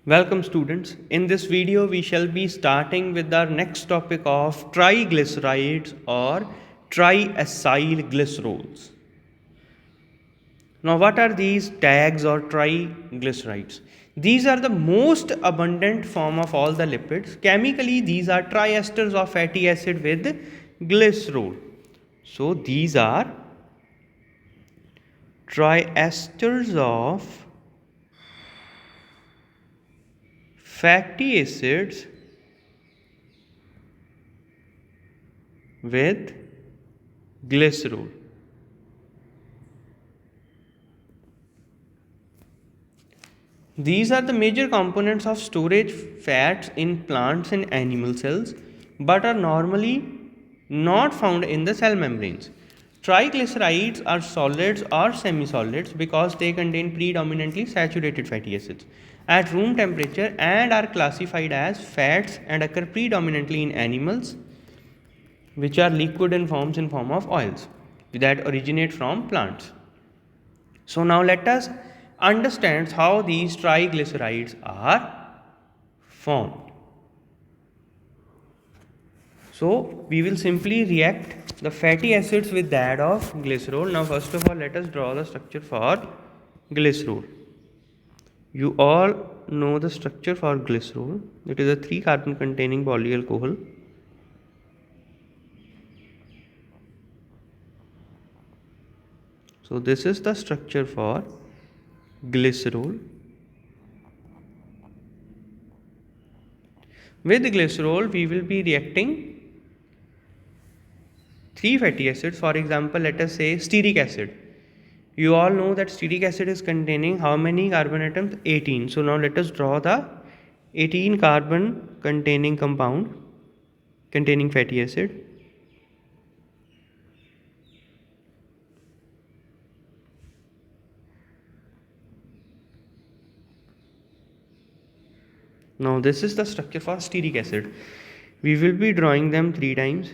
Welcome students. In this video we shall be starting with our next topic of triglycerides or triacyl glycerols. Now what are these tags or triglycerides? These are the most abundant form of all the lipids. Chemically these are triesters of fatty acid with glycerol. So these are triesters of fatty acids with glycerol. These are the major components of storage fats in plants and animal cells but are normally not found in the cell membranes. Triglycerides are solids or semi-solids because they contain predominantly saturated fatty acids at room temperature and are classified as fats and occur predominantly in animals which are liquid in form of oils that originate from plants. So now let us understand how these triglycerides are formed. So we will simply react the fatty acids with that of glycerol. Now first of all let us draw the structure for glycerol. You all know the structure for glycerol. It is a 3 carbon containing polyalcohol. So this is the structure for glycerol. With glycerol we will be reacting 3 fatty acids. For example, let us say stearic acid. You all know that stearic acid is containing how many carbon atoms? 18. So now let us draw the 18 carbon containing compound containing fatty acid. Now this is the structure for stearic acid. We will be drawing them 3 times.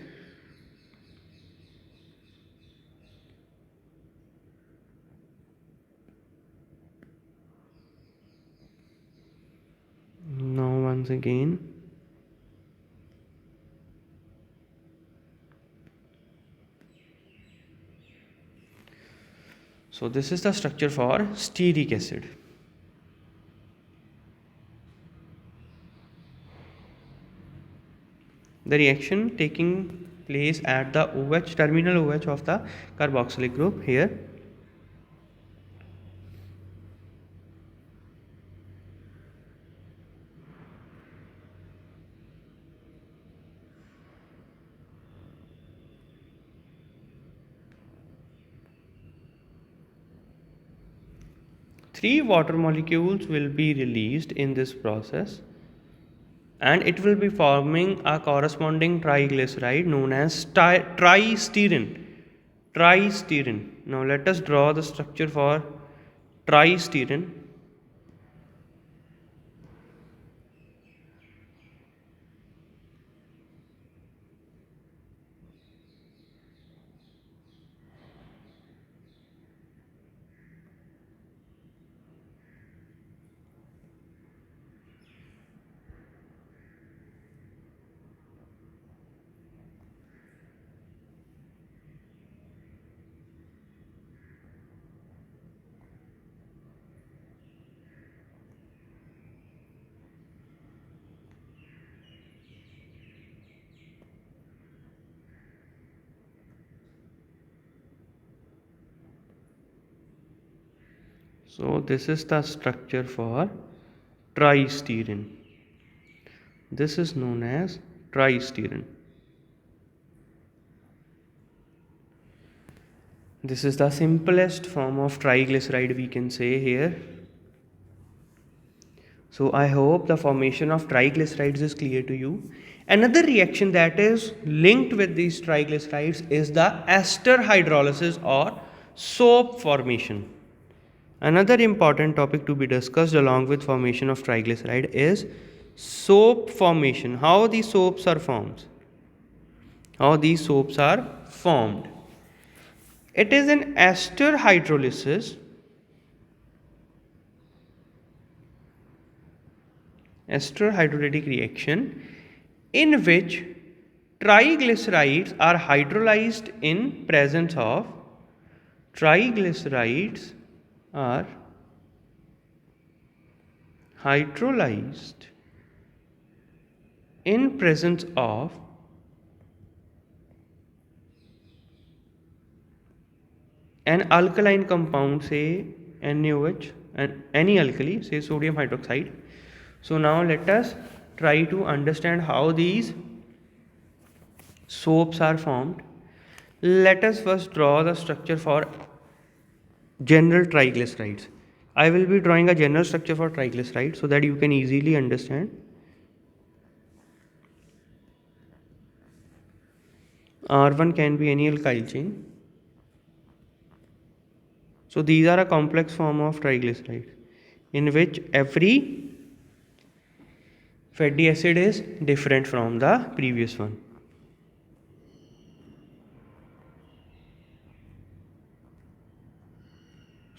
Now once again. So this is the structure for stearic acid. The reaction taking place at the OH, terminal OH of the carboxylic group here. Three water molecules will be released in this process and it will be forming a corresponding triglyceride known as tristerin. Now let us draw the structure for tristerin. So this is the structure for tristerin. This is known as tristerin. This is the simplest form of triglyceride we can say here. So I hope the formation of triglycerides is clear to you. Another reaction that is linked with these triglycerides is the ester hydrolysis or soap formation. Another important topic to be discussed along with formation of triglyceride is soap formation. How these soaps are formed. It is an ester hydrolysis ester hydrolytic reaction in which triglycerides are hydrolyzed in presence of triglycerides are hydrolyzed in presence of an alkaline compound, say NaOH, and any alkali, say sodium hydroxide. So now let us try to understand how these soaps are formed. Let us first draw the structure for general triglycerides. I will be drawing a general structure for triglycerides so that you can easily understand. R1 can be any alkyl chain. So these are a complex form of triglyceride in which every fatty acid is different from the previous one.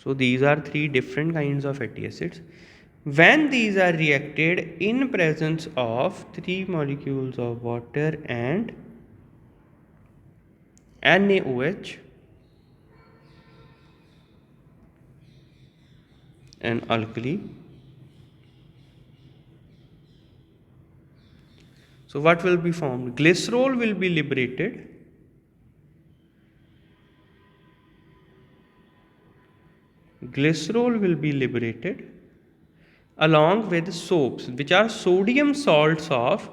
So these are three different kinds of fatty acids. When these are reacted in presence of three molecules of water and NaOH, an alkali. So what will be formed? Glycerol will be liberated. Glycerol will be liberated along with soaps, which are sodium salts of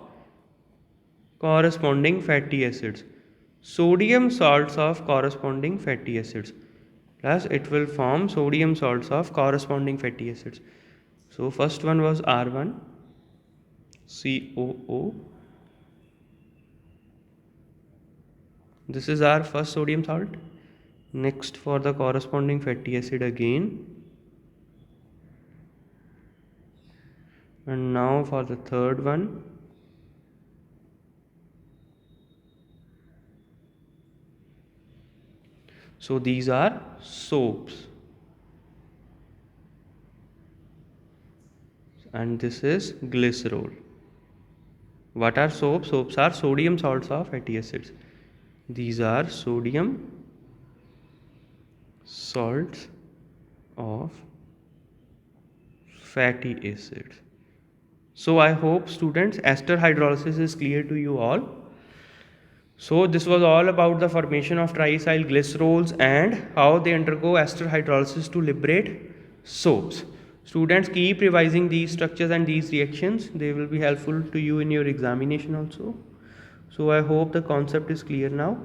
corresponding fatty acids. Sodium salts of corresponding fatty acids. Plus it will form sodium salts of corresponding fatty acids. So first one was R1, COO. This is our first sodium salt. Next, for the corresponding fatty acid again. And now for the third one. So these are soaps. And this is glycerol. What are soaps? Soaps are sodium salts of fatty acids. These are sodium salts of fatty acids. So I hope students, ester hydrolysis is clear to you all. So this was all about the formation of triacyl glycerols and how they undergo ester hydrolysis to liberate soaps. Students, keep revising these structures and these reactions. They will be helpful to you in your examination also. So I hope the concept is clear now.